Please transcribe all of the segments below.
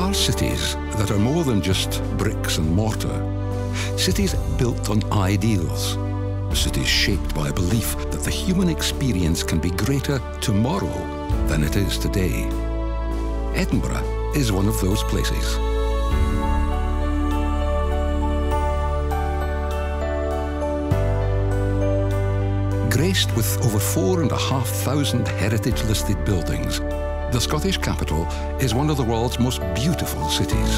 are cities that are more than just bricks and mortar. Cities built on ideals. Cities shaped by a belief that the human experience can be greater tomorrow than it is today. Edinburgh is one of those places. Graced with over 4,500 heritage-listed buildings, the Scottish capital is one of the world's most beautiful cities.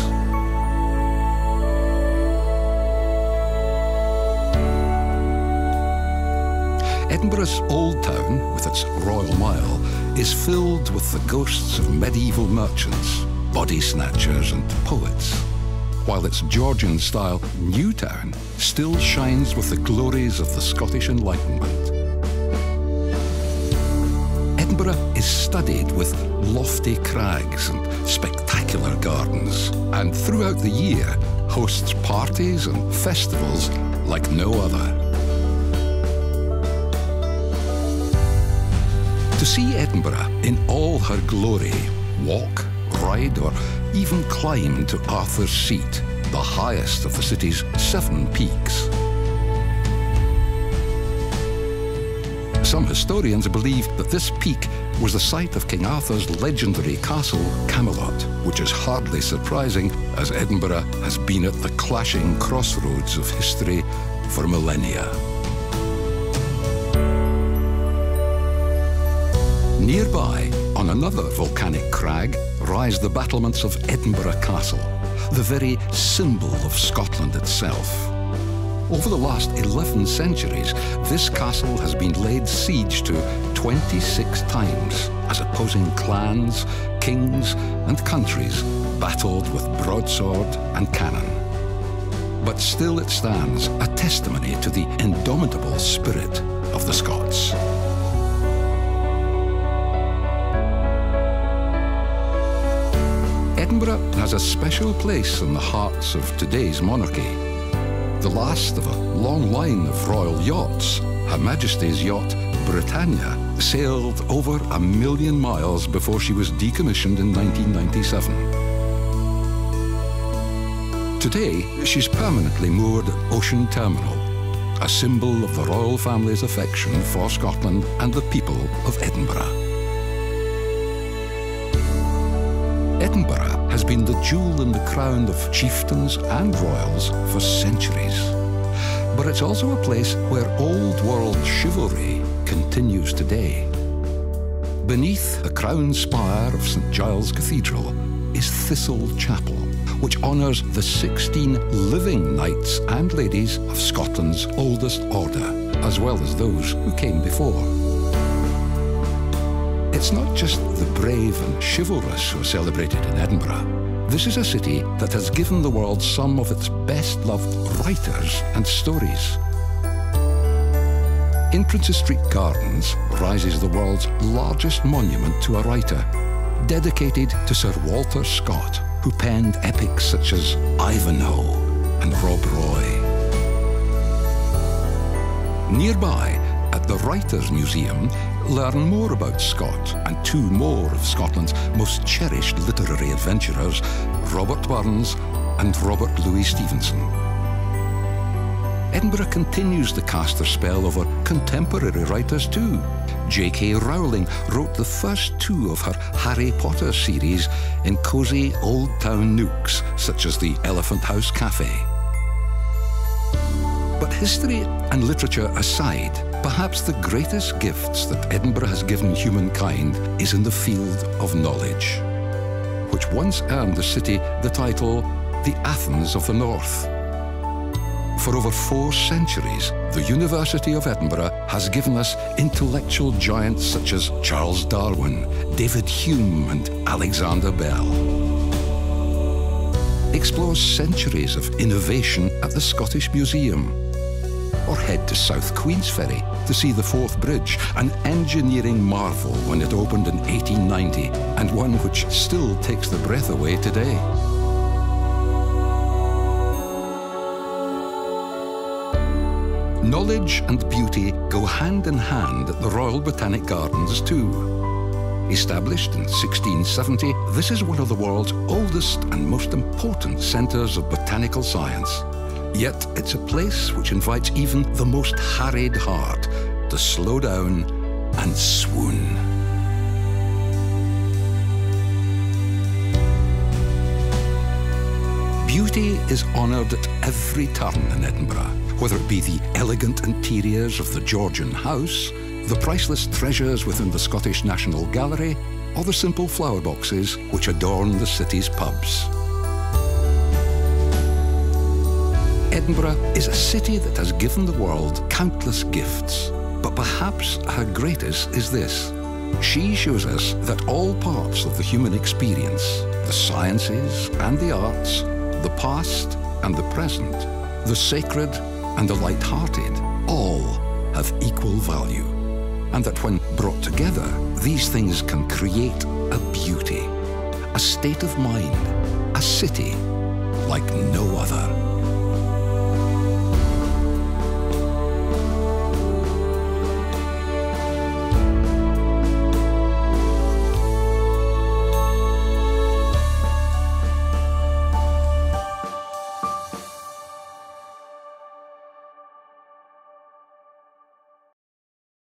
Edinburgh's Old Town, with its Royal Mile, is filled with the ghosts of medieval merchants, body snatchers and poets, while its Georgian-style New Town still shines with the glories of the Scottish Enlightenment. Edinburgh is studded with lofty crags and spectacular gardens, and throughout the year hosts parties and festivals like no other. To see Edinburgh in all her glory, walk, ride, or even climb to Arthur's Seat, the highest of the city's 7 peaks. Some historians believe that this peak was the site of King Arthur's legendary castle, Camelot, which is hardly surprising, as Edinburgh has been at the clashing crossroads of history for millennia. Nearby, on another volcanic crag, rise the battlements of Edinburgh Castle, the very symbol of Scotland itself. Over the last 11 centuries, this castle has been laid siege to 26 times as opposing clans, kings, and countries battled with broadsword and cannon. But still it stands, a testimony to the indomitable spirit of the Scots. Edinburgh has a special place in the hearts of today's monarchy. The last of a long line of royal yachts, Her Majesty's yacht Britannia sailed over 1 million miles before she was decommissioned in 1997. Today, she's permanently moored at Ocean Terminal, a symbol of the royal family's affection for Scotland and the people of Edinburgh. Edinburgh has been the jewel in the crown of chieftains and royals for centuries. But it's also a place where old-world chivalry continues today. Beneath the crown spire of St Giles Cathedral is Thistle Chapel, which honours the 16 living knights and ladies of Scotland's oldest order, as well as those who came before. It's not just the brave and chivalrous who are celebrated in Edinburgh. This is a city that has given the world some of its best-loved writers and stories. In Princes Street Gardens rises the world's largest monument to a writer, dedicated to Sir Walter Scott, who penned epics such as Ivanhoe and Rob Roy. Nearby, at the Writers' Museum, learn more about Scott and 2 more of Scotland's most cherished literary adventurers, Robert Burns and Robert Louis Stevenson. Edinburgh continues to cast their spell over contemporary writers too. J.K. Rowling wrote the first 2 of her Harry Potter series in cosy old town nooks, such as the Elephant House Cafe. But history and literature aside, perhaps the greatest gifts that Edinburgh has given humankind is in the field of knowledge, which once earned the city the title the Athens of the North. For over 4 centuries, the University of Edinburgh has given us intellectual giants such as Charles Darwin, David Hume, and Alexander Bell. Explore centuries of innovation at the Scottish Museum, or head to South Queensferry to see the Forth Bridge, an engineering marvel when it opened in 1890, and one which still takes the breath away today. Knowledge and beauty go hand in hand at the Royal Botanic Gardens too. Established in 1670, this is one of the world's oldest and most important centres of botanical science. Yet it's a place which invites even the most harried heart to slow down and swoon. Beauty is honoured at every turn in Edinburgh, whether it be the elegant interiors of the Georgian House, the priceless treasures within the Scottish National Gallery, or the simple flower boxes which adorn the city's pubs. Edinburgh is a city that has given the world countless gifts, but perhaps her greatest is this. She shows us that all parts of the human experience, the sciences and the arts, the past and the present, the sacred and the light-hearted, all have equal value. And that when brought together, these things can create a beauty, a state of mind, a city like no other.